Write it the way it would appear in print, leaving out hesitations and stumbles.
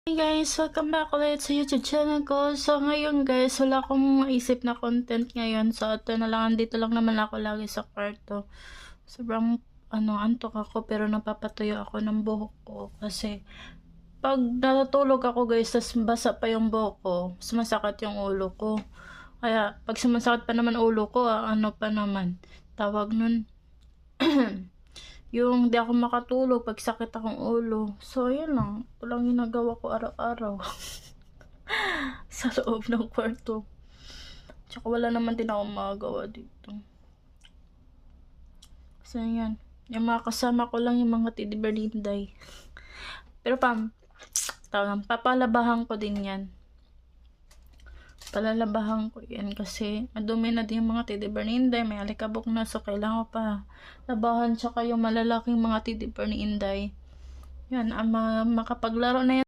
Hey guys, welcome back ulit sa YouTube channel ko. So ngayon guys, wala akong maisip na content ngayon. So ito na lang, andito lang naman ako lagi sa kwarto. Sobrang antok ako pero napapatuyo ako ng buhok ko. Kasi pag natutulog ako guys, tas basa pa yung buhok ko, sumasakit yung ulo ko. Kaya pag sumasakit pa naman ulo ko, ano pa naman, tawag nun, yung di ako makatulog pag sakit akong ulo. So yun lang, ito lang ginagawa ko araw-araw sa loob ng kwarto. Tsaka wala naman din ako magagawa dito. So yan, yung mga kasama ko lang yung mga tidi Berlinday. Pero papalabahan ko din yan. Palalabahan ko yan kasi madumi na din yung mga tidi Berlinday, may alikabok na, so kailangan ko pa labahan. Tsaka yung malalaking mga tidi Berlinday, yan, makapaglaro na yan